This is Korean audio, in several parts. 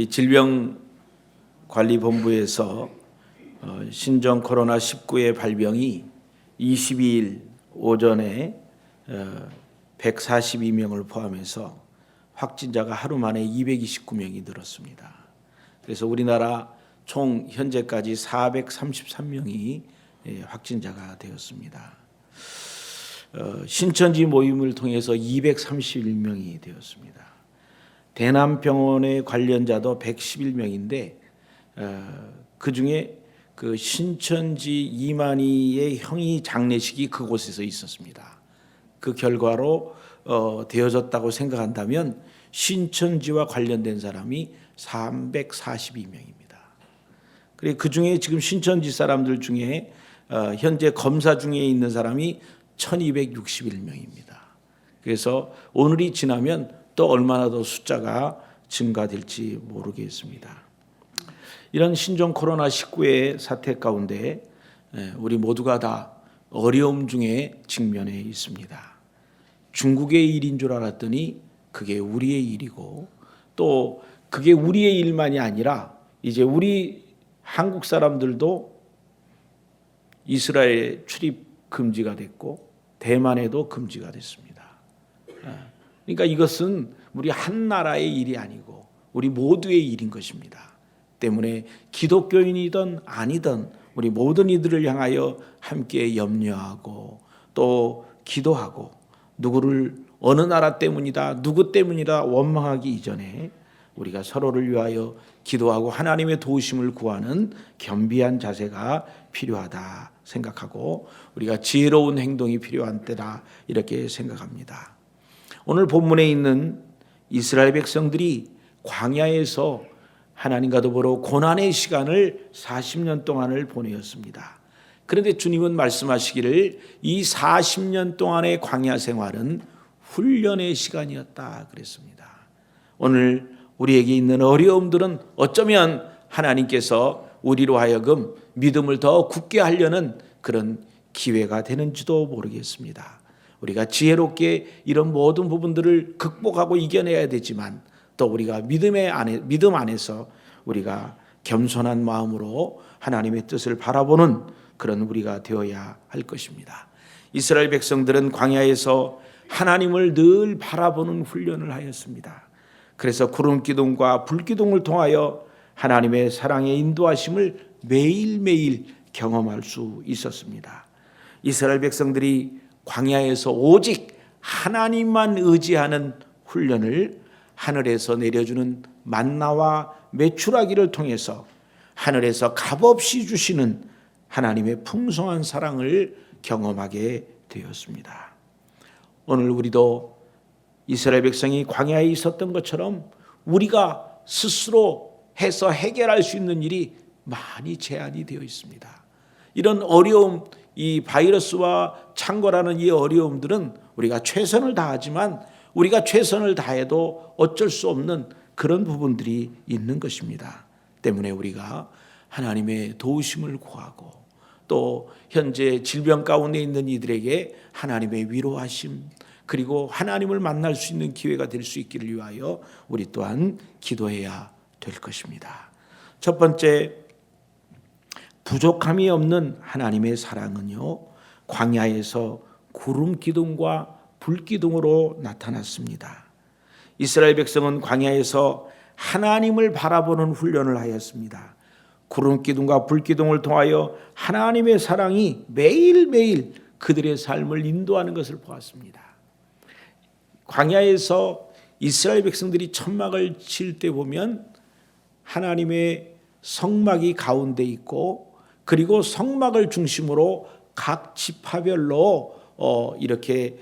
우리 질병관리본부에서 신종 코로나19의 발병이 22일 오전에 142명을 포함해서 확진자가 하루 만에 229명이 늘었습니다. 그래서 우리나라 총 현재까지 433명이 확진자가 되었습니다. 신천지 모임을 통해서 231명이 되었습니다. 대남병원의 관련자도 111명인데 그중에 그 신천지 이만희의 형이 장례식이 그곳에서 있었습니다. 그 결과로 되어졌다고 생각한다면 신천지와 관련된 사람이 342명입니다. 그리고 그중에 지금 신천지 사람들 중에 현재 검사 중에 있는 사람이 1261명입니다. 그래서 오늘이 지나면 또 얼마나 더 숫자가 증가될지 모르겠습니다. 이런 신종 코로나19의 사태 가운데 우리 모두가 다 어려움 중에 직면해 있습니다. 중국의 일인 줄 알았더니 그게 우리의 일이고, 또 그게 우리의 일만이 아니라 이제 우리 한국 사람들도 이스라엘 출입 금지가 됐고 대만에도 금지가 됐습니다. 그러니까 이것은 우리 한 나라의 일이 아니고 우리 모두의 일인 것입니다. 때문에 기독교인이든 아니든 우리 모든 이들을 향하여 함께 염려하고 또 기도하고, 누구를 어느 나라 때문이다, 누구 때문이다 원망하기 이전에 우리가 서로를 위하여 기도하고 하나님의 도우심을 구하는 겸비한 자세가 필요하다 생각하고, 우리가 지혜로운 행동이 필요한 때다 이렇게 생각합니다. 오늘 본문에 있는 이스라엘 백성들이 광야에서 하나님과 더불어 고난의 시간을 40년 동안을 보내었습니다. 그런데 주님은 말씀하시기를 이 40년 동안의 광야 생활은 훈련의 시간이었다 그랬습니다. 오늘 우리에게 있는 어려움들은 어쩌면 하나님께서 우리로 하여금 믿음을 더 굳게 하려는 그런 기회가 되는지도 모르겠습니다. 우리가 지혜롭게 이런 모든 부분들을 극복하고 이겨내야 되지만, 또 우리가 믿음 안에서 우리가 겸손한 마음으로 하나님의 뜻을 바라보는 그런 우리가 되어야 할 것입니다. 이스라엘 백성들은 광야에서 하나님을 늘 바라보는 훈련을 하였습니다. 그래서 구름 기둥과 불 기둥을 통하여 하나님의 사랑의 인도하심을 매일매일 경험할 수 있었습니다. 이스라엘 백성들이 광야에서 오직 하나님만 의지하는 훈련을 하늘에서 내려주는 만나와 메추라기를 통해서 하늘에서 값없이 주시는 하나님의 풍성한 사랑을 경험하게 되었습니다. 오늘 우리도 이스라엘 백성이 광야에 있었던 것처럼 우리가 스스로 해서 해결할 수 있는 일이 많이 제한이 되어 있습니다. 이런 어려움, 이 바이러스와 창궐하는 이 어려움들은 우리가 최선을 다하지만 우리가 최선을 다해도 어쩔 수 없는 그런 부분들이 있는 것입니다. 때문에 우리가 하나님의 도우심을 구하고, 또 현재 질병 가운데 있는 이들에게 하나님의 위로하심, 그리고 하나님을 만날 수 있는 기회가 될 수 있기를 위하여 우리 또한 기도해야 될 것입니다. 첫 번째, 부족함이 없는 하나님의 사랑은요, 광야에서 구름 기둥과 불 기둥으로 나타났습니다. 이스라엘 백성은 광야에서 하나님을 바라보는 훈련을 하였습니다. 구름 기둥과 불 기둥을 통하여 하나님의 사랑이 매일매일 그들의 삶을 인도하는 것을 보았습니다. 광야에서 이스라엘 백성들이 천막을 칠 때 보면 하나님의 성막이 가운데 있고, 그리고 성막을 중심으로 각 지파별로 이렇게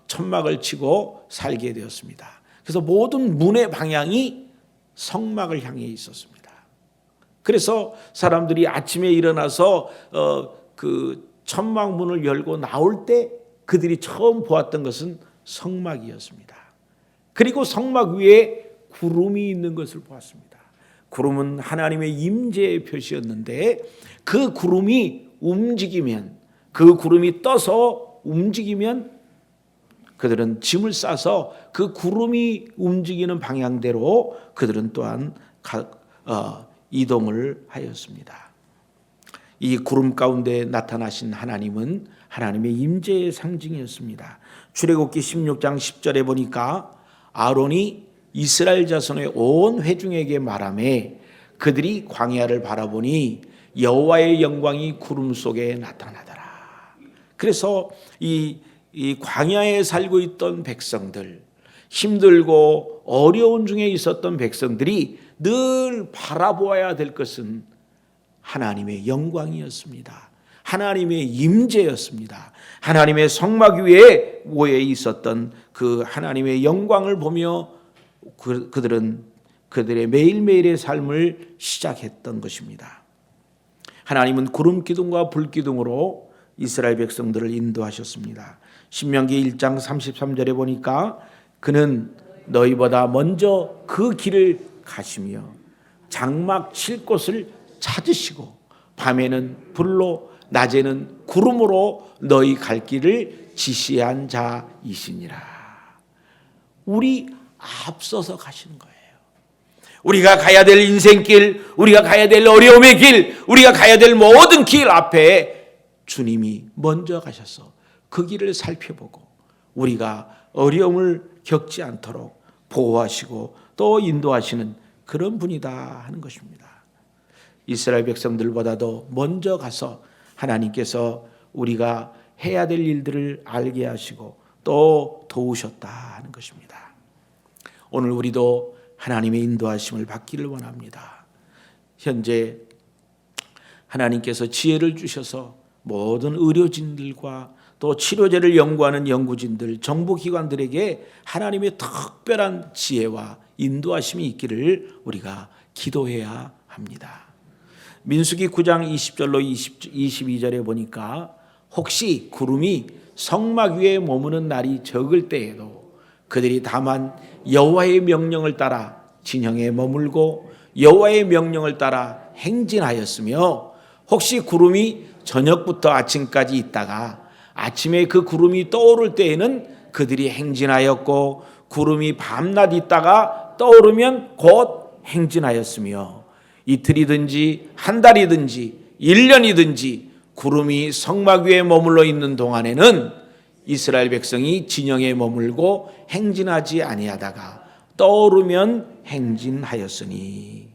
천막을 치고 살게 되었습니다. 그래서 모든 문의 방향이 성막을 향해 있었습니다. 그래서 사람들이 아침에 일어나서 그 천막 문을 열고 나올 때 그들이 처음 보았던 것은 성막이었습니다. 그리고 성막 위에 구름이 있는 것을 보았습니다. 구름은 하나님의 임재의 표시였는데, 그 구름이 움직이면, 그 구름이 떠서 움직이면 그들은 짐을 싸서 그 구름이 움직이는 방향대로 그들은 또한 이동을 하였습니다. 이 구름 가운데 나타나신 하나님은 하나님의 임재의 상징이었습니다. 출애굽기 16장 10절에 보니까 아론이 이스라엘 자손의 온 회중에게 말하매 그들이 광야를 바라보니 여호와의 영광이 구름 속에 나타나더라. 그래서 이 광야에 살고 있던 백성들, 힘들고 어려운 중에 있었던 백성들이 늘 바라보아야 될 것은 하나님의 영광이었습니다. 하나님의 임재였습니다. 하나님의 성막 위에 모여 있었던 그 하나님의 영광을 보며 그들은 그들의 매일매일의 삶을 시작했던 것입니다. 하나님은 구름 기둥과 불 기둥으로 이스라엘 백성들을 인도하셨습니다. 신명기 1장 33절에 보니까 그는 너희보다 먼저 그 길을 가시며 장막 칠 곳을 찾으시고 밤에는 불로 낮에는 구름으로 너희 갈 길을 지시한 자이시니라. 우리 앞서서 가시는 거예요. 우리가 가야 될 인생길, 우리가 가야 될 어려움의 길, 우리가 가야 될 모든 길 앞에 주님이 먼저 가셔서 그 길을 살펴보고 우리가 어려움을 겪지 않도록 보호하시고 또 인도하시는 그런 분이다 하는 것입니다. 이스라엘 백성들보다도 먼저 가서 하나님께서 우리가 해야 될 일들을 알게 하시고 또 도우셨다 하는 것입니다. 오늘 우리도 하나님의 인도하심을 받기를 원합니다. 현재 하나님께서 지혜를 주셔서 모든 의료진들과 또 치료제를 연구하는 연구진들, 정부기관들에게 하나님의 특별한 지혜와 인도하심이 있기를 우리가 기도해야 합니다. 민수기 9장 20절로 22절에 보니까 혹시 구름이 성막 위에 머무는 날이 적을 때에도 그들이 다만 여호와의 명령을 따라 진영에 머물고 여호와의 명령을 따라 행진하였으며 혹시 구름이 저녁부터 아침까지 있다가 아침에 그 구름이 떠오를 때에는 그들이 행진하였고 구름이 밤낮 있다가 떠오르면 곧 행진하였으며 이틀이든지 한 달이든지 1년이든지 구름이 성막 위에 머물러 있는 동안에는 이스라엘 백성이 진영에 머물고 행진하지 아니하다가 떠오르면 행진하였으니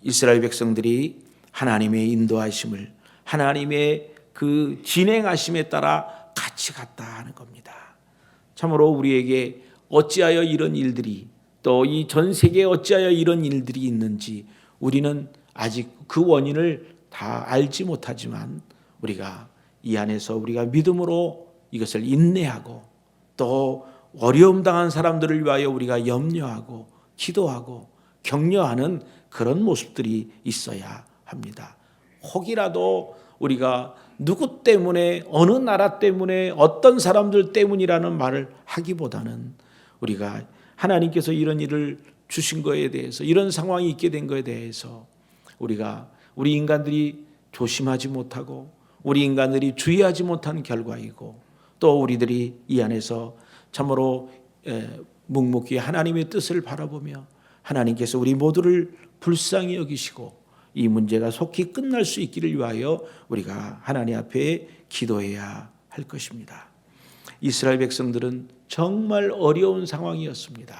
이스라엘 백성들이 하나님의 인도하심을 하나님의 그 진행하심에 따라 같이 갔다 하는 겁니다. 참으로 우리에게 어찌하여 이런 일들이 또 이 전 세계에 어찌하여 이런 일들이 있는지 우리는 아직 그 원인을 다 알지 못하지만 우리가 이 안에서 우리가 믿음으로 이것을 인내하고 또 어려움 당한 사람들을 위하여 우리가 염려하고 기도하고 격려하는 그런 모습들이 있어야 합니다. 혹이라도 우리가 누구 때문에 어느 나라 때문에 어떤 사람들 때문이라는 말을 하기보다는 우리가 하나님께서 이런 일을 주신 거에 대해서 이런 상황이 있게 된 거에 대해서 우리 인간들이 조심하지 못하고 우리 인간들이 주의하지 못한 결과이고 또 우리들이 이 안에서 참으로 묵묵히 하나님의 뜻을 바라보며 하나님께서 우리 모두를 불쌍히 여기시고 이 문제가 속히 끝날 수 있기를 위하여 우리가 하나님 앞에 기도해야 할 것입니다. 이스라엘 백성들은 정말 어려운 상황이었습니다.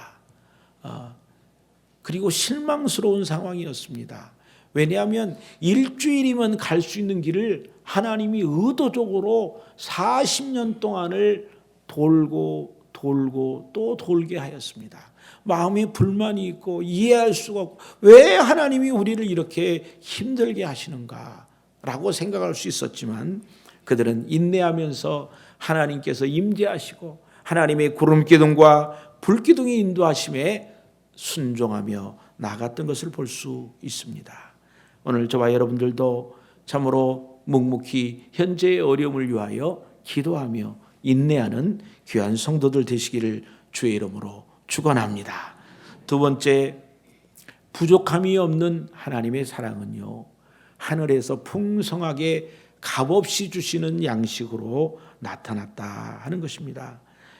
그리고 실망스러운 상황이었습니다. 왜냐하면 일주일이면 갈 수 있는 길을 하나님이 의도적으로 40년 동안을 돌고 또 돌게 하였습니다. 마음에 불만이 있고 이해할 수가 없고 왜 하나님이 우리를 이렇게 힘들게 하시는가라고 생각할 수 있었지만 그들은 인내하면서 하나님께서 임재하시고 하나님의 구름기둥과 불기둥이 인도하심에 순종하며 나갔던 것을 볼 수 있습니다. 오늘 저와 여러분들도 참으로 묵묵히 현재의 어려움을 위하여 기도하며 인내하는 귀한 성도들 되시기를 주의 이름으로 축원합니다. 두 번째, 부족함이 없는 하나님의 사랑은요, 하늘에서 풍성하게 값없이 주시는 양식으로 나타났다 하는 것입니다.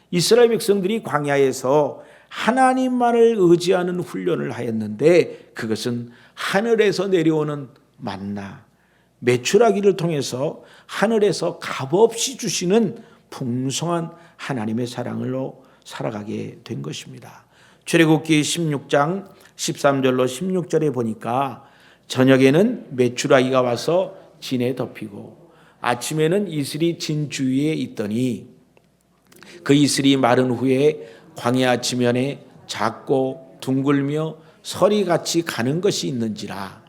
이스라엘 백성들이 광야에서 하나님만을 의지하는 훈련을 하였는데 그것은 하늘에서 내려오는 만나, 메추라기를 통해서 하늘에서 값없이 주시는 풍성한 하나님의 사랑으로 살아가게 된 것입니다. 출애굽기 16장 13절로 16절에 보니까 저녁에는 메추라기가 와서 진에 덮이고 아침에는 이슬이 진 주위에 있더니 그 이슬이 마른 후에 광야 지면에 작고 둥글며 서리같이 가는 것이 있는지라.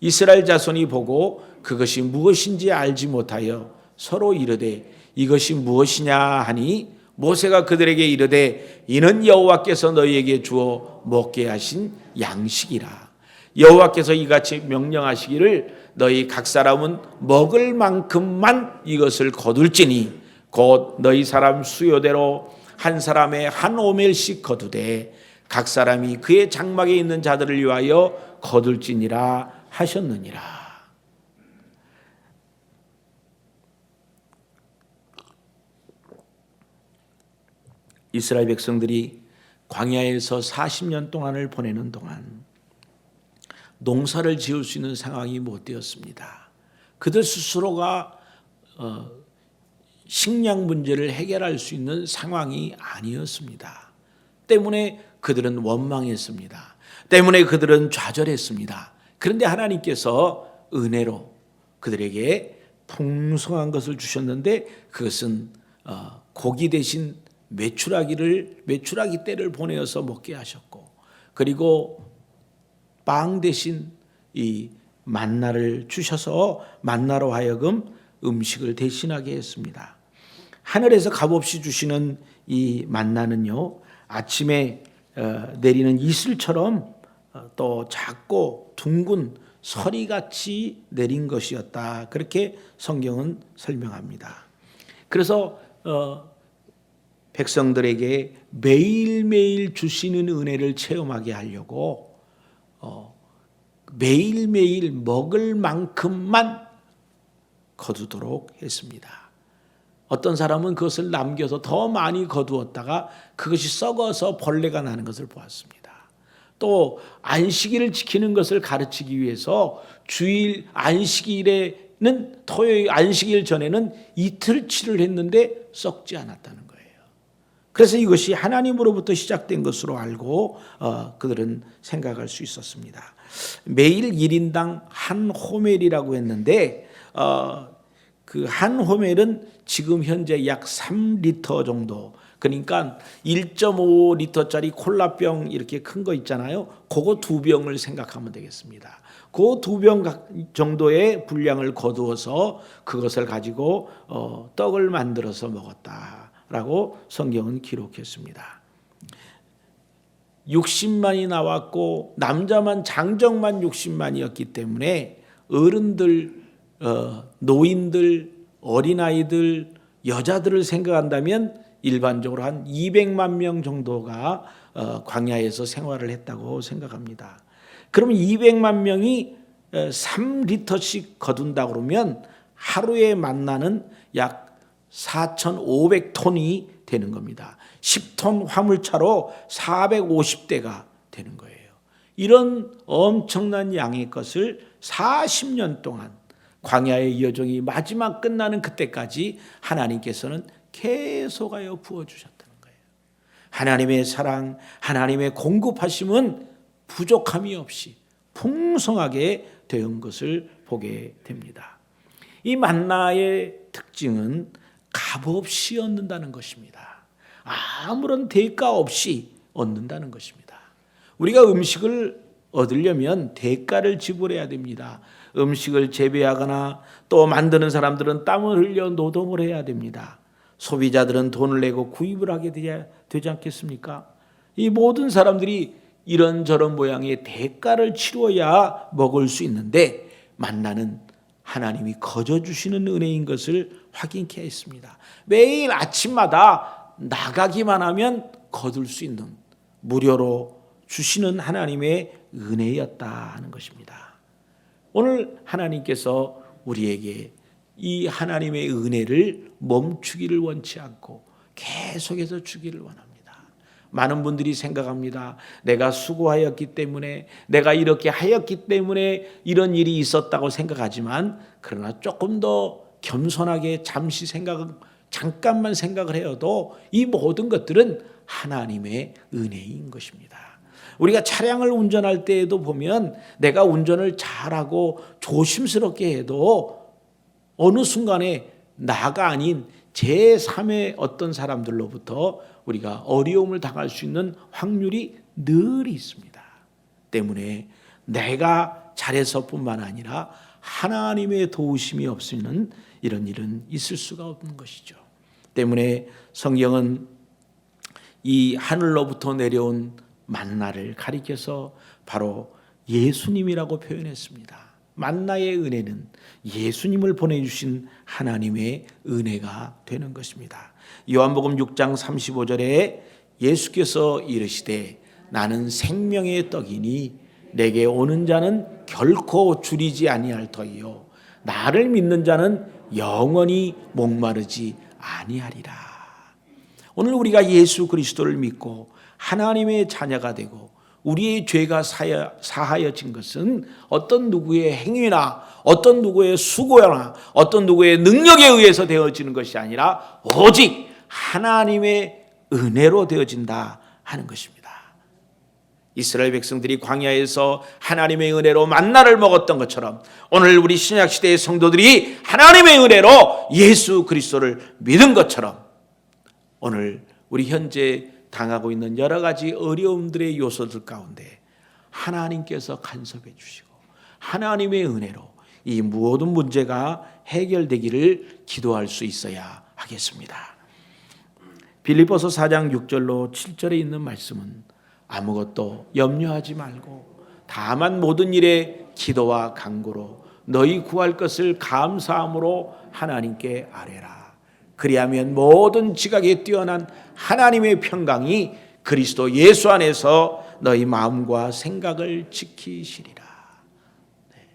이스라엘 자손이 보고 그것이 무엇인지 알지 못하여 서로 이르되 이것이 무엇이냐 하니 모세가 그들에게 이르되 이는 여호와께서 너희에게 주어 먹게 하신 양식이라. 여호와께서 이같이 명령하시기를 너희 각 사람은 먹을 만큼만 이것을 거둘지니 곧 너희 사람 수요대로 한 사람의 한 오멜씩 거두되 각 사람이 그의 장막에 있는 자들을 위하여 거둘지니라 하셨느니라. 이스라엘 백성들이 광야에서 40년 동안을 보내는 동안 농사를 지을 수 있는 상황이 못 되었습니다. 그들 스스로가 식량 문제를 해결할 수 있는 상황이 아니었습니다. 때문에 그들은 원망했습니다. 때문에 그들은 좌절했습니다. 그런데 하나님께서 은혜로 그들에게 풍성한 것을 주셨는데 그것은 고기 대신 메추라기 떼를 보내어서 먹게 하셨고 그리고 빵 대신 이 만나를 주셔서 만나로 하여금 음식을 대신하게 했습니다. 하늘에서 값없이 주시는 이 만나는요 아침에 내리는 이슬처럼 또 작고 둥근 서리같이 내린 것이었다. 그렇게 성경은 설명합니다. 그래서 백성들에게 매일매일 주시는 은혜를 체험하게 하려고 매일매일 먹을 만큼만 거두도록 했습니다. 어떤 사람은 그것을 남겨서 더 많이 거두었다가 그것이 썩어서 벌레가 나는 것을 보았습니다. 또 안식일을 지키는 것을 가르치기 위해서 주일 안식일에는 토요일 안식일 전에는 이틀치를 했는데 썩지 않았다는 거예요. 그래서 이것이 하나님으로부터 시작된 것으로 알고 그들은 생각할 수 있었습니다. 매일 1인당 한 호멜이라고 했는데 그 한 호멜은 지금 현재 약 3리터 정도, 그러니까 1.5리터짜리 콜라병 이렇게 큰 거 있잖아요. 그거 2병을 생각하면 되겠습니다. 그 2병 정도의 분량을 거두어서 그것을 가지고 떡을 만들어서 먹었다라고 성경은 기록했습니다. 60만이 나왔고 남자만 장정만 60만이었기 때문에 어른들, 노인들, 어린아이들, 여자들을 생각한다면 일반적으로 한 200만 명 정도가 광야에서 생활을 했다고 생각합니다. 그러면 200만 명이 3리터씩 거둔다 그러면 하루에 만나는 약 4,500톤이 되는 겁니다. 10톤 화물차로 450대가 되는 거예요. 이런 엄청난 양의 것을 40년 동안 광야의 여정이 마지막 끝나는 그때까지 하나님께서는 계속하여 부어주셨다는 거예요. 하나님의 사랑, 하나님의 공급하심은 부족함이 없이 풍성하게 된 것을 보게 됩니다. 이 만나의 특징은 값없이 얻는다는 것입니다. 아무런 대가 없이 얻는다는 것입니다. 우리가 음식을 얻으려면 대가를 지불해야 됩니다. 음식을 재배하거나 또 만드는 사람들은 땀을 흘려 노동을 해야 됩니다. 소비자들은 돈을 내고 구입을 하게 되지 않겠습니까? 이 모든 사람들이 이런저런 모양의 대가를 치러야 먹을 수 있는데 만나는 하나님이 거저주시는 은혜인 것을 확인케 했습니다. 매일 아침마다 나가기만 하면 거둘 수 있는 무료로 주시는 하나님의 은혜였다 하는 것입니다. 오늘 하나님께서 우리에게 이 하나님의 은혜를 멈추기를 원치 않고 계속해서 주기를 원합니다. 많은 분들이 생각합니다. 내가 수고하였기 때문에, 내가 이렇게 하였기 때문에 이런 일이 있었다고 생각하지만, 그러나 조금 더 겸손하게 잠깐만 생각을 해도 이 모든 것들은 하나님의 은혜인 것입니다. 우리가 차량을 운전할 때에도 보면 내가 운전을 잘하고 조심스럽게 해도 어느 순간에 나가 아닌 제3의 어떤 사람들로부터 우리가 어려움을 당할 수 있는 확률이 늘 있습니다. 때문에 내가 잘해서뿐만 아니라 하나님의 도우심이 없으면 이런 일은 있을 수가 없는 것이죠. 때문에 성경은 이 하늘로부터 내려온 만나를 가리켜서 바로 예수님이라고 표현했습니다. 만나의 은혜는 예수님을 보내주신 하나님의 은혜가 되는 것입니다. 요한복음 6장 35절에 예수께서 이르시되 나는 생명의 떡이니 내게 오는 자는 결코 줄이지 아니할 터이요 나를 믿는 자는 영원히 목마르지 아니하리라. 오늘 우리가 예수 그리스도를 믿고 하나님의 자녀가 되고 우리의 죄가 사하여진 것은 어떤 누구의 행위나 어떤 누구의 수고나 어떤 누구의 능력에 의해서 되어지는 것이 아니라 오직 하나님의 은혜로 되어진다 하는 것입니다. 이스라엘 백성들이 광야에서 하나님의 은혜로 만나를 먹었던 것처럼 오늘 우리 신약시대의 성도들이 하나님의 은혜로 예수 그리스도를 믿은 것처럼 오늘 우리 현재 당하고 있는 여러 가지 어려움들의 요소들 가운데 하나님께서 간섭해 주시고 하나님의 은혜로 이 모든 문제가 해결되기를 기도할 수 있어야 하겠습니다. 빌립보서 4장 6절로 7절에 있는 말씀은 아무것도 염려하지 말고 다만 모든 일에 기도와 간구로 너희 구할 것을 감사함으로 하나님께 아뢰라. 그리하면 모든 지각에 뛰어난 하나님의 평강이 그리스도 예수 안에서 너희 마음과 생각을 지키시리라. 네.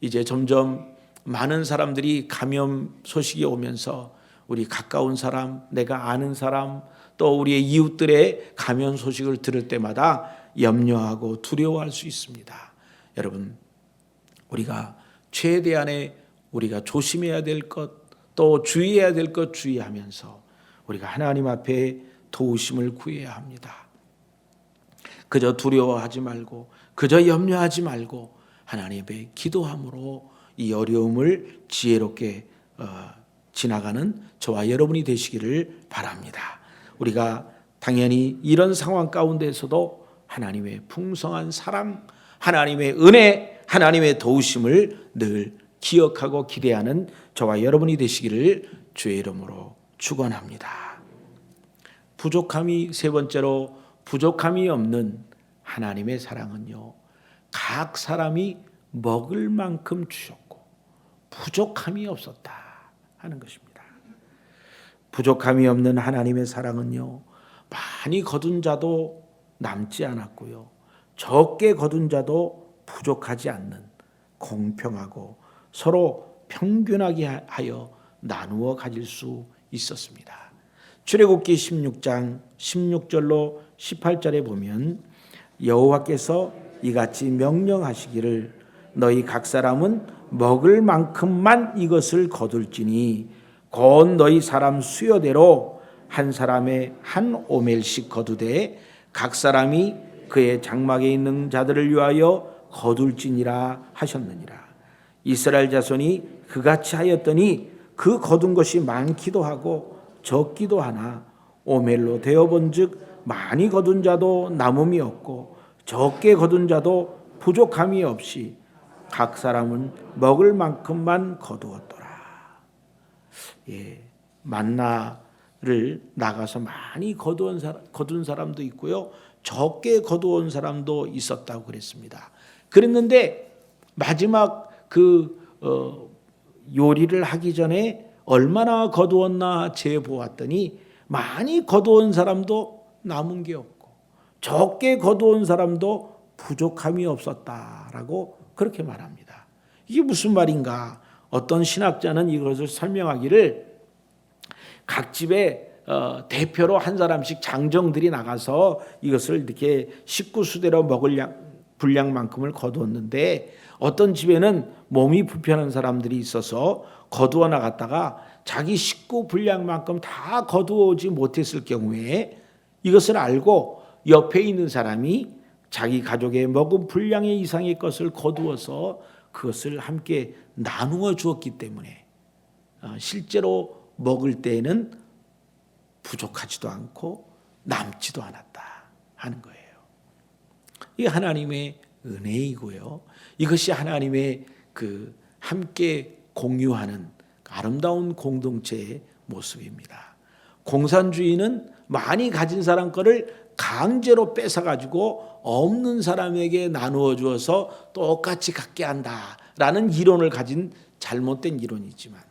이제 점점 많은 사람들이 감염 소식이 오면서 우리 가까운 사람, 내가 아는 사람, 또 우리의 이웃들의 감염 소식을 들을 때마다 염려하고 두려워할 수 있습니다. 여러분, 우리가 최대한의 우리가 조심해야 될 것, 또 주의해야 될 것 주의하면서 우리가 하나님 앞에 도우심을 구해야 합니다. 그저 두려워하지 말고 그저 염려하지 말고 하나님 앞에 기도함으로 이 어려움을 지혜롭게 지나가는 저와 여러분이 되시기를 바랍니다. 우리가 당연히 이런 상황 가운데서도 하나님의 풍성한 사랑, 하나님의 은혜, 하나님의 도우심을 늘 기억하고 기대하는 저와 여러분이 되시기를 주의 이름으로 축원합니다. 부족함이 세 번째로 부족함이 없는 하나님의 사랑은요, 각 사람이 먹을 만큼 주셨고 부족함이 없었다 하는 것입니다. 부족함이 없는 하나님의 사랑은요, 많이 거둔 자도 남지 않았고요, 적게 거둔 자도 부족하지 않는 공평하고 서로 평균하게 하여 나누어 가질 수 있었습니다. 출애굽기 16장 16절로 18절에 보면 여호와께서 이같이 명령하시기를 너희 각 사람은 먹을 만큼만 이것을 거둘지니 곧 너희 사람 수요대로 한 사람의 한 오멜씩 거두되 각 사람이 그의 장막에 있는 자들을 위하여 거둘지니라 하셨느니라. 이스라엘 자손이 그같이 하였더니 그 거둔 것이 많기도 하고 적기도 하나 오멜로 되어본즉 많이 거둔 자도 남음이 없고 적게 거둔 자도 부족함이 없이 각 사람은 먹을 만큼만 거두었더라. 만나를 나가서 많이 거둔 사람도 있고요, 적게 거두온 사람도 있었다고 그랬습니다. 그랬는데 마지막 요리를 하기 전에 얼마나 거두었나 재보았더니 많이 거두온 사람도 남은 게 없고 적게 거두온 사람도 부족함이 없었다라고 그렇게 말합니다. 이게 무슨 말인가? 어떤 신학자는 이것을 설명하기를 각 집에 대표로 한 사람씩 장정들이 나가서 이것을 이렇게 식구 수대로 먹을 분량만큼을 거두었는데 어떤 집에는 몸이 불편한 사람들이 있어서 거두어 나갔다가 자기 식구 분량만큼 다 거두어오지 못했을 경우에 이것을 알고 옆에 있는 사람이 자기 가족의 먹은 분량 이상의 것을 거두어서 그것을 함께 나누어 주었기 때문에 실제로 먹을 때에는 부족하지도 않고 남지도 않았다 하는 거예요. 이게 하나님의 은혜이고요. 이것이 하나님의 그 함께 공유하는 아름다운 공동체의 모습입니다. 공산주의는 많이 가진 사람 거를 강제로 뺏어가지고 없는 사람에게 나누어 주어서 똑같이 갖게 한다라는 이론을 가진 잘못된 이론이지만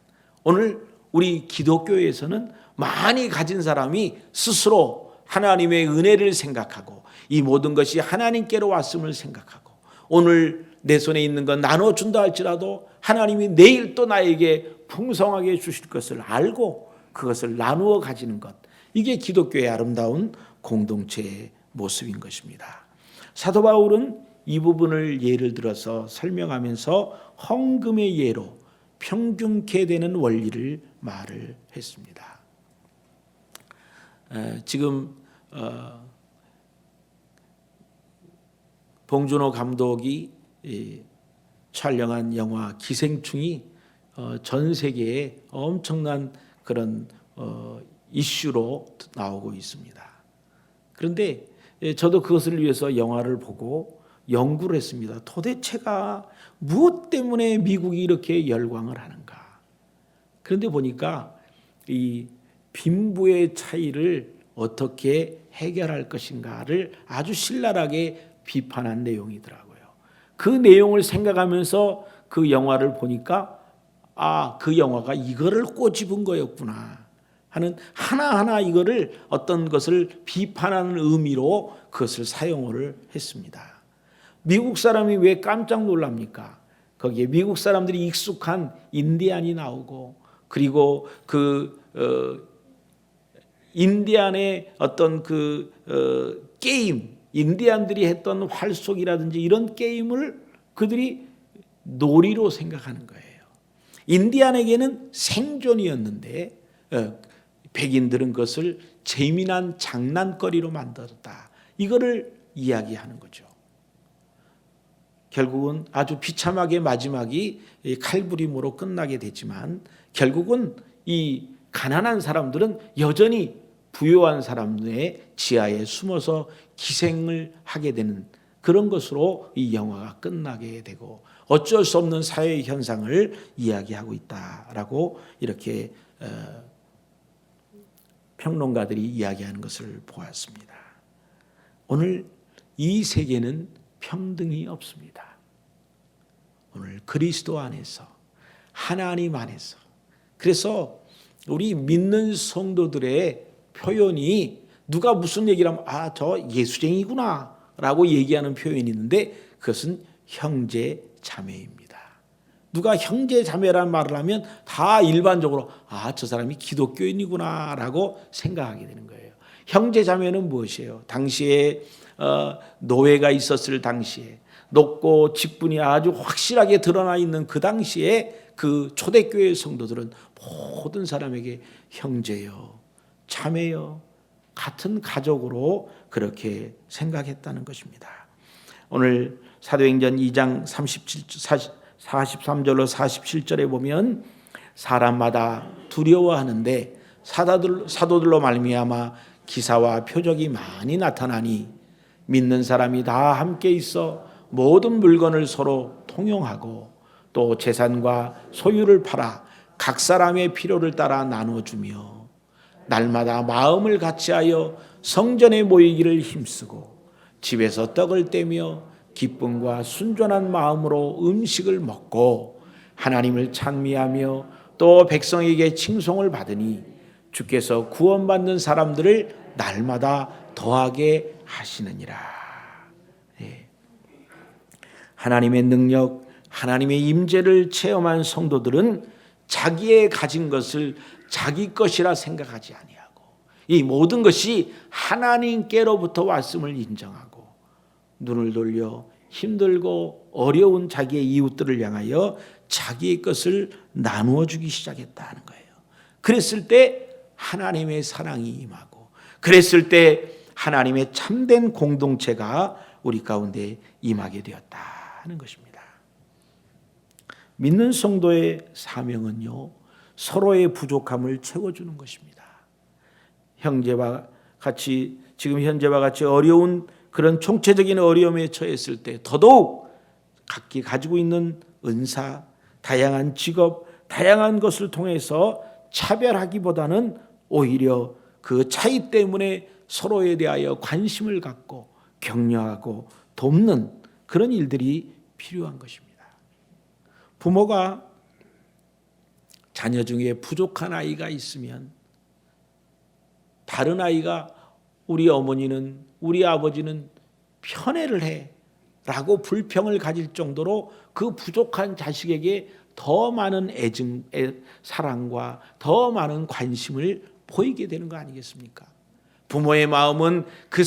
오늘 우리 기독교에서는 많이 가진 사람이 스스로 하나님의 은혜를 생각하고 이 모든 것이 하나님께로 왔음을 생각하고 오늘 내 손에 있는 건 나눠준다 할지라도 하나님이 내일 또 나에게 풍성하게 주실 것을 알고 그것을 나누어 가지는 것, 이게 기독교의 아름다운 공동체의 모습인 것입니다. 사도 바울은 이 부분을 예를 들어서 설명하면서 헌금의 예로 평균케 되는 원리를 말을 했습니다. 지금 봉준호 감독이 촬영한 영화 기생충이 전 세계에 엄청난 그런 이슈로 나오고 있습니다. 그런데 저도 그것을 위해서 영화를 보고 연구를 했습니다. 도대체가 무엇 때문에 미국이 이렇게 열광을 하는가? 그런데 보니까 이 빈부의 차이를 어떻게 해결할 것인가를 아주 신랄하게 비판한 내용이더라고요. 그 내용을 생각하면서 그 영화를 보니까 그 영화가 이거를 꼬집은 거였구나 하는 하나하나 이거를 어떤 것을 비판하는 의미로 그것을 사용을 했습니다. 미국 사람이 왜 깜짝 놀랍니까? 거기에 미국 사람들이 익숙한 인디안이 나오고 그리고 인디안의 어떤 게임, 인디안들이 했던 활쏘기라든지 이런 게임을 그들이 놀이로 생각하는 거예요. 인디안에게는 생존이었는데 백인들은 그것을 재미난 장난거리로 만들었다. 이거를 이야기하는 거죠. 결국은 아주 비참하게 마지막이 칼부림으로 끝나게 되지만 결국은 이 가난한 사람들은 여전히 부유한 사람들의 지하에 숨어서 기생을 하게 되는 그런 것으로 이 영화가 끝나게 되고 어쩔 수 없는 사회 현상을 이야기하고 있다라고 이렇게 평론가들이 이야기하는 것을 보았습니다. 오늘 이 세계는 평등이 없습니다. 오늘 그리스도 안에서 하나님 안에서 그래서 우리 믿는 성도들의 표현이 누가 무슨 얘기를 하면 저 예수쟁이구나 라고 얘기하는 표현이 있는데 그것은 형제 자매입니다. 누가 형제 자매라는 말을 하면 다 일반적으로 저 사람이 기독교인이구나 라고 생각하게 되는 거예요. 형제 자매는 무엇이에요? 당시에 노예가 있었을 당시에 높고 직분이 아주 확실하게 드러나 있는 그 당시에 그 초대교회 성도들은 모든 사람에게 형제요, 자매요, 같은 가족으로 그렇게 생각했다는 것입니다. 오늘 사도행전 2장 43절로 47절에 보면 사람마다 두려워하는데 사도들로 말미암아 기사와 표적이 많이 나타나니 믿는 사람이 다 함께 있어 모든 물건을 서로 통용하고 또 재산과 소유를 팔아 각 사람의 필요를 따라 나눠주며 날마다 마음을 같이하여 성전에 모이기를 힘쓰고 집에서 떡을 떼며 기쁨과 순전한 마음으로 음식을 먹고 하나님을 찬미하며 또 백성에게 칭송을 받으니 주께서 구원받는 사람들을 날마다 더하게 하시느니라. 하나님의 능력, 하나님의 임재를 체험한 성도들은 자기의 가진 것을 자기 것이라 생각하지 아니하고 이 모든 것이 하나님께로부터 왔음을 인정하고 눈을 돌려 힘들고 어려운 자기의 이웃들을 향하여 자기의 것을 나누어 주기 시작했다는 거예요. 그랬을 때 하나님의 사랑이 임하고 그랬을 때 하나님의 참된 공동체가 우리 가운데 임하게 되었다는 것입니다. 믿는 성도의 사명은요, 서로의 부족함을 채워주는 것입니다. 형제와 같이 지금 현재와 같이 어려운 그런 총체적인 어려움에 처했을 때 더더욱 각기 가지고 있는 은사, 다양한 직업, 다양한 것을 통해서 차별하기보다는 오히려 그 차이 때문에 서로에 대하여 관심을 갖고 격려하고 돕는 그런 일들이 필요한 것입니다. 부모가 자녀 중에 부족한 아이가 있으면 다른 아이가 우리 어머니는 우리 아버지는 편애를 해 라고 불평을 가질 정도로 그 부족한 자식에게 더 많은 사랑과 더 많은 관심을 보이게 되는 거 아니겠습니까? 부모의 마음은 그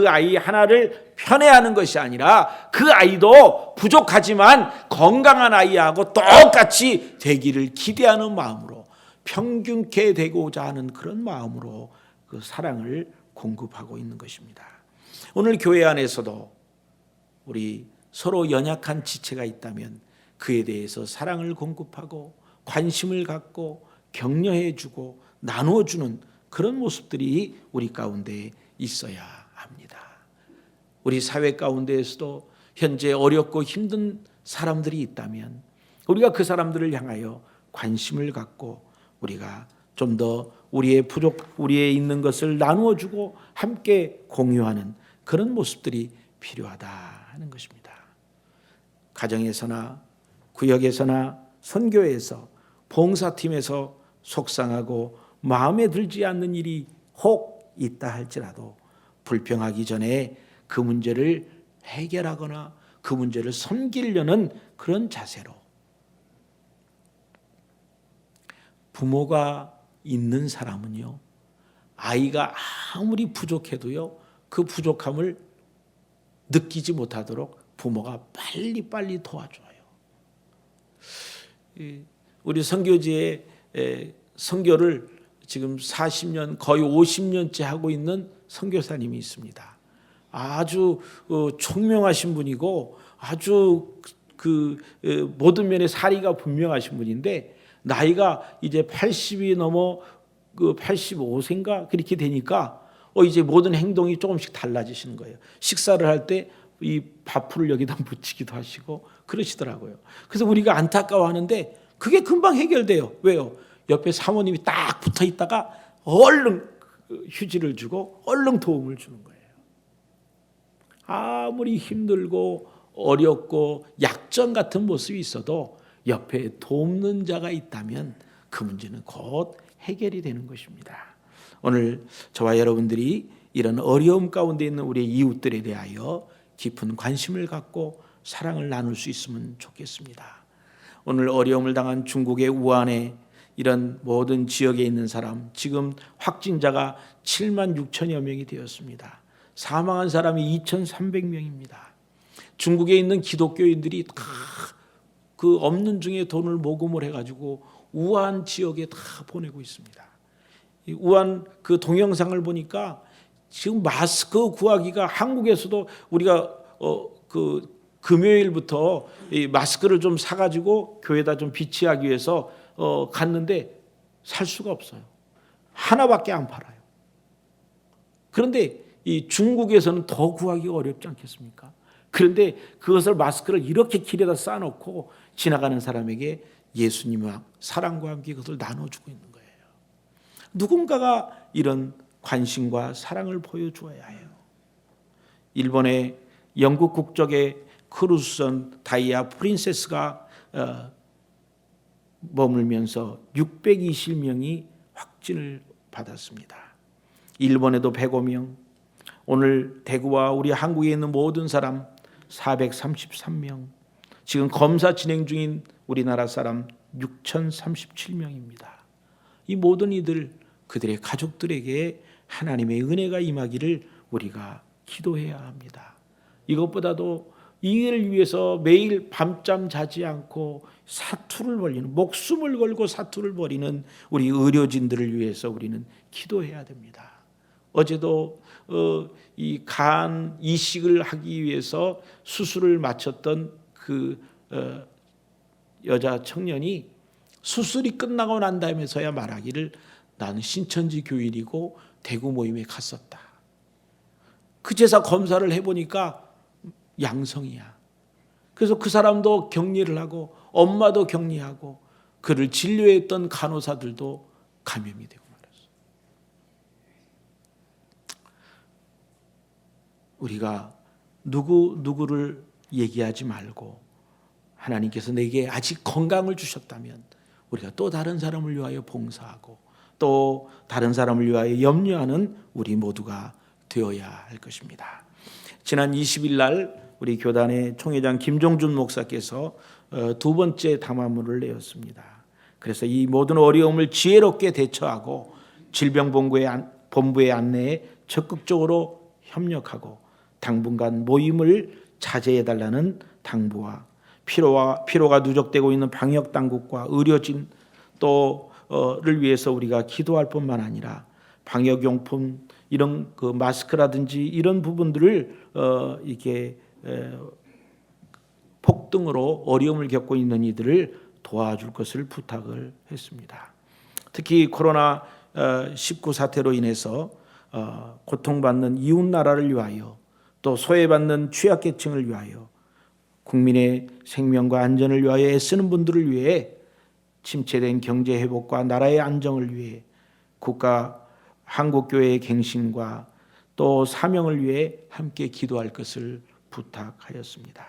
아이 하나를 편애하는 것이 아니라 그 아이도 부족하지만 건강한 아이하고 똑같이 되기를 기대하는 마음으로 평균케 되고자 하는 그런 마음으로 그 사랑을 공급하고 있는 것입니다. 오늘 교회 안에서도 우리 서로 연약한 지체가 있다면 그에 대해서 사랑을 공급하고 관심을 갖고 격려해주고 나누어주는 그런 모습들이 우리 가운데 있어야 합니다. 우리 사회 가운데에서도 현재 어렵고 힘든 사람들이 있다면 우리가 그 사람들을 향하여 관심을 갖고 우리가 좀 더 우리의 있는 것을 나누어주고 함께 공유하는 그런 모습들이 필요하다 하는 것입니다. 가정에서나 구역에서나 선교에서 봉사팀에서 속상하고 마음에 들지 않는 일이 혹 있다 할지라도 불평하기 전에 그 문제를 해결하거나 그 문제를 섬기려는 그런 자세로 부모가 있는 사람은요, 아이가 아무리 부족해도요, 그 부족함을 느끼지 못하도록 부모가 빨리빨리 도와줘요. 우리 선교지에 선교를 지금 40년 거의 50년째 하고 있는 선교사님이 있습니다. 아주 총명하신 분이고 아주 모든 면에 사리가 분명하신 분인데 나이가 이제 80이 넘어 85세인가 그렇게 되니까 이제 모든 행동이 조금씩 달라지시는 거예요. 식사를 할 때 이 밥풀을 여기다 묻히기도 하시고 그러시더라고요. 그래서 우리가 안타까워하는데 그게 금방 해결돼요. 왜요? 옆에 사모님이 딱 붙어 있다가 얼른 휴지를 주고 얼른 도움을 주는 거예요. 아무리 힘들고 어렵고 약점 같은 모습이 있어도 옆에 돕는 자가 있다면 그 문제는 곧 해결이 되는 것입니다. 오늘 저와 여러분들이 이런 어려움 가운데 있는 우리의 이웃들에 대하여 깊은 관심을 갖고 사랑을 나눌 수 있으면 좋겠습니다. 오늘 어려움을 당한 중국의 우한에 이런 모든 지역에 있는 사람, 지금 확진자가 7만 6천여 명이 되었습니다. 사망한 사람이 2,300명입니다. 중국에 있는 기독교인들이 다 그 없는 중에 돈을 모금을 해가지고 우한 지역에 다 보내고 있습니다. 우한 그 동영상을 보니까 지금 마스크 구하기가 한국에서도 우리가 금요일부터 이 마스크를 좀 사가지고 교회에다 좀 비치하기 위해서 갔는데 살 수가 없어요. 하나밖에 안 팔아요. 그런데 이 중국에서는 더 구하기가 어렵지 않겠습니까? 그런데 그것을 마스크를 이렇게 길에다 쌓아놓고 지나가는 사람에게 예수님과 사랑과 함께 그것을 나눠주고 있는 거예요. 누군가가 이런 관심과 사랑을 보여주어야 해요. 일본의 영국 국적의 크루즈선 다이아 프린세스가 머물면서 620명이 확진을 받았습니다. 일본에도 105명, 오늘 대구와 우리 한국에 있는 모든 사람 433명, 지금 검사 진행 중인 우리나라 사람 6,037명입니다. 이 모든 이들 그들의 가족들에게 하나님의 은혜가 임하기를 우리가 기도해야 합니다. 이것보다도 이 일을 위해서 매일 밤잠 자지 않고 사투를 벌이는, 목숨을 걸고 사투를 벌이는 우리 의료진들을 위해서 우리는 기도해야 됩니다. 어제도 이 간 이식을 하기 위해서 수술을 마쳤던 그 여자 청년이 수술이 끝나고 난 다음에서야 말하기를 나는 신천지 교인이고 대구 모임에 갔었다. 그제서 검사를 해보니까 양성이야. 그래서 그 사람도 격리를 하고 엄마도 격리하고 그를 진료했던 간호사들도 감염이 되고 말았어. 우리가 누구를 얘기하지 말고 하나님께서 내게 아직 건강을 주셨다면 우리가 또 다른 사람을 위하여 봉사하고 또 다른 사람을 위하여 염려하는 우리 모두가 되어야 할 것입니다. 지난 20일 날 우리 교단의 총회장 김종준 목사께서 두 번째 담화문을 내었습니다. 그래서 이 모든 어려움을 지혜롭게 대처하고 질병본부의 안내에 적극적으로 협력하고 당분간 모임을 자제해달라는 당부와 피로가 누적되고 있는 방역 당국과 의료진 또를 위해서 우리가 기도할 뿐만 아니라 방역용품 이런 그 마스크라든지 이런 부분들을 이렇게 폭등으로 어려움을 겪고 있는 이들을 도와줄 것을 부탁을 했습니다. 특히 코로나 19 사태로 인해서 고통받는 이웃 나라를 위하여 또 소외받는 취약계층을 위하여 국민의 생명과 안전을 위하여 애쓰는 분들을 위해 침체된 경제 회복과 나라의 안정을 위해 국가 한국교회의 갱신과 또 사명을 위해 함께 기도할 것을 부탁하였습니다.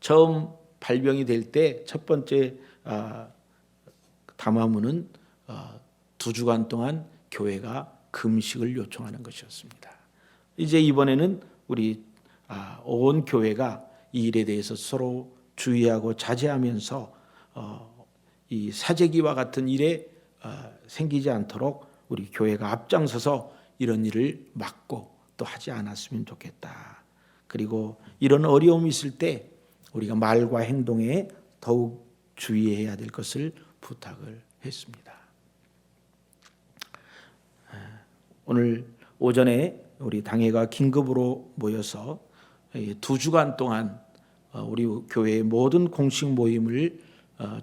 처음 발병이 될 때 첫 번째 담화문은 2주간 동안 교회가 금식을 요청하는 것이었습니다. 이제 이번에는 우리 온 교회가 이 일에 대해서 서로 주의하고 자제하면서 이 사재기와 같은 일에 생기지 않도록 우리 교회가 앞장서서 이런 일을 막고 또 하지 않았으면 좋겠다. 그리고 이런 어려움이 있을 때 우리가 말과 행동에 더욱 주의해야 될 것을 부탁을 했습니다. 오늘 오전에 우리 당회가 긴급으로 모여서 2주간 동안 우리 교회의 모든 공식 모임을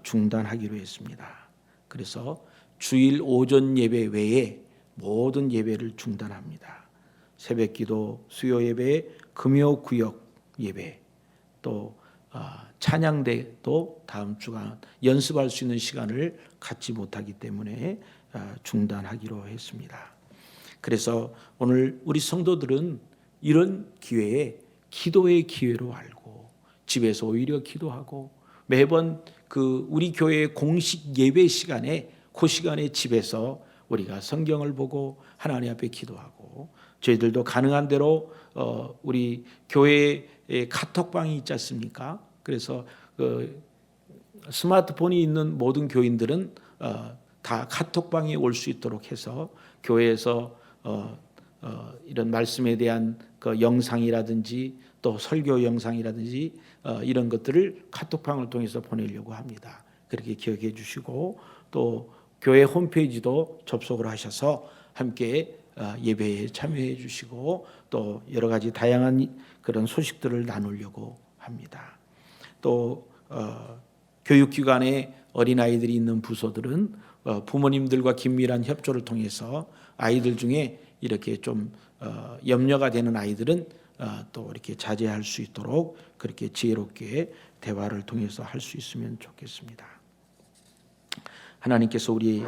중단하기로 했습니다. 그래서 주일 오전 예배 외에 모든 예배를 중단합니다. 새벽기도, 수요예배, 금요구역 예배, 또 찬양대도 다음 주간 연습할 수 있는 시간을 갖지 못하기 때문에 중단하기로 했습니다. 그래서 오늘 우리 성도들은 이런 기회에 기도의 기회로 알고 집에서 오히려 기도하고 매번 그 우리 교회의 공식 예배 시간에 그 시간에 집에서 우리가 성경을 보고 하나님 앞에 기도하고 저희들도 가능한 대로 우리 교회에 카톡방이 있지 않습니까? 그래서 스마트폰이 있는 모든 교인들은 다 카톡방에 올 수 있도록 해서 교회에서 이런 말씀에 대한 그 영상이라든지 또 설교 영상이라든지 이런 것들을 카톡방을 통해서 보내려고 합니다. 그렇게 기억해 주시고 또 교회 홈페이지도 접속을 하셔서 함께 예배에 참여해 주시고 또 여러 가지 다양한 그런 소식들을 나누려고 합니다. 또 교육기관에 어린아이들이 있는 부서들은 부모님들과 긴밀한 협조를 통해서 아이들 중에 이렇게 좀 염려가 되는 아이들은 또 이렇게 자제할 수 있도록 그렇게 지혜롭게 대화를 통해서 할 수 있으면 좋겠습니다. 하나님께서 우리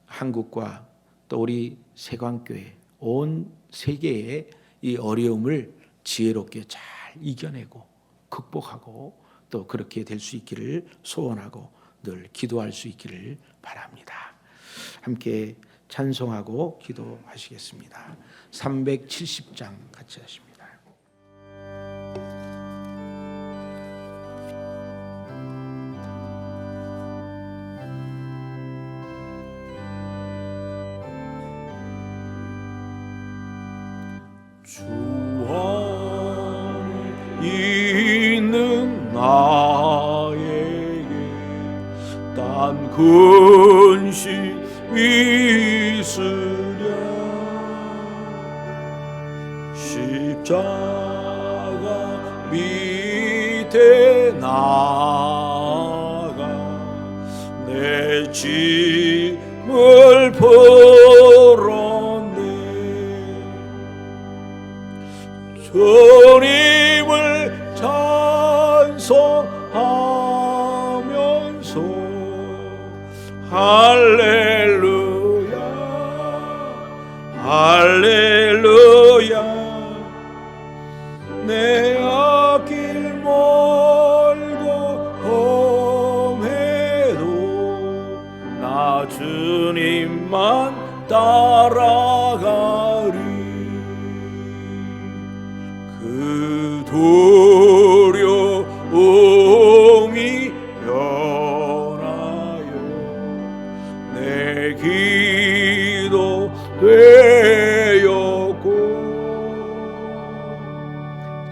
한국과 또 우리 세광교회 온 세계의 이 어려움을 지혜롭게 잘 이겨내고 극복하고 또 그렇게 될 수 있기를 소원하고 늘 기도할 수 있기를 바랍니다. 함께 찬송하고 기도하시겠습니다. 370장 같이 하십니다. 주 안에 있는 나에게 딴 근심 있으랴. 십자가 밑에 나가 내 짐을 풀었네. 주님을 찬송하면서 할렐루야 할렐루야. 내 앞길 멀고 험해도 나 주님만 따라가리. 그 두려움이 변하여 내 기도 되었고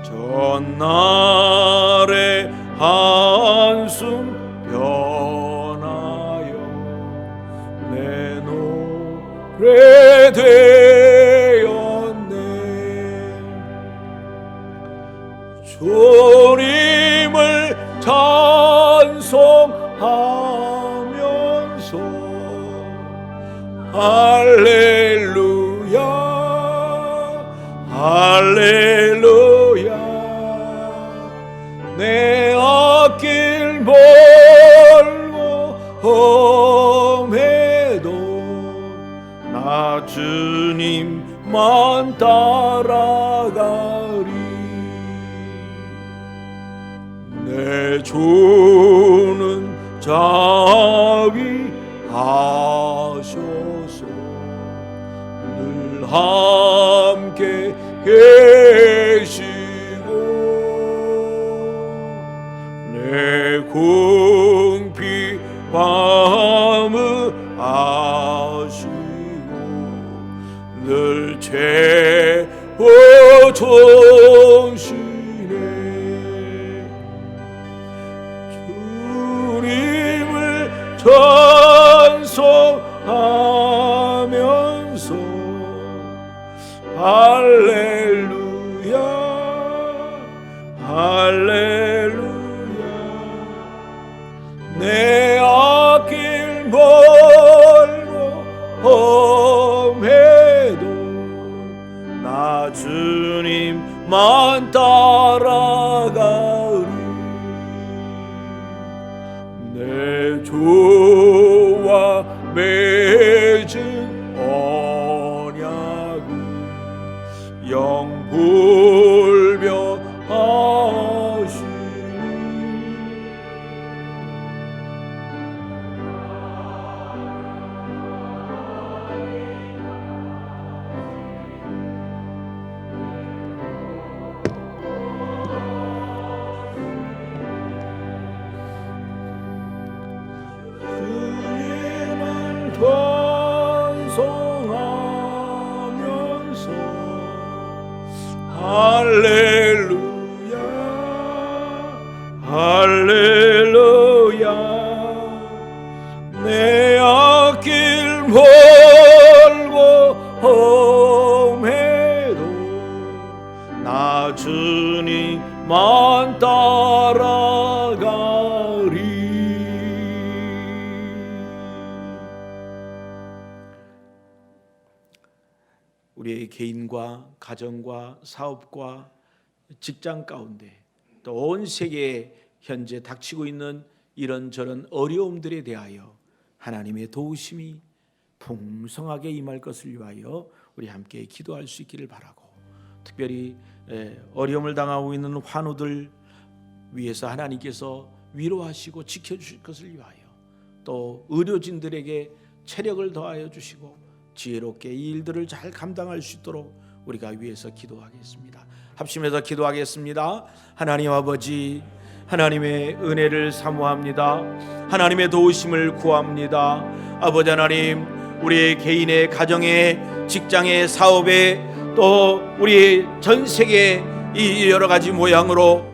전날의 한숨 변하여 내 노래 되었네. 주님을 찬송하면서 할렐루야 할렐루야. 내 앞길 멀고 험해도 나 주님만 따라가리. 내 주는 자비하셔서 늘 함께 계시고 내 궁핍 밤을 아시고 늘 채워주시네. 주님을 찬송하면서 할렐루야 할렐루야. 내 앞길 멀고 험해도 나 주님만 따라가리. 내 주와 맺은 언약은 영불변하시니 주님을 찬송하면서 할렐루야 할렐루야. 내 앞길 멀고 험해도 나 주님만 따라가리. 우리의 개인과 가정과 사업과 직장 가운데 또 온 세계에 현재 닥치고 있는 이런저런 어려움들에 대하여 하나님의 도우심이 풍성하게 임할 것을 위하여 우리 함께 기도할 수 있기를 바라고, 특별히 어려움을 당하고 있는 환우들 위해서 하나님께서 위로하시고 지켜주실 것을 위하여, 또 의료진들에게 체력을 더하여 주시고 지혜롭게 이 일들을 잘 감당할 수 있도록 우리가 위해서 기도하겠습니다. 합심해서 기도하겠습니다. 하나님 아버지, 하나님의 은혜를 사모합니다. 하나님의 도우심을 구합니다. 아버지 하나님, 우리의 개인의 가정의 직장의 사업에 또 우리 전 세계 이 여러 가지 모양으로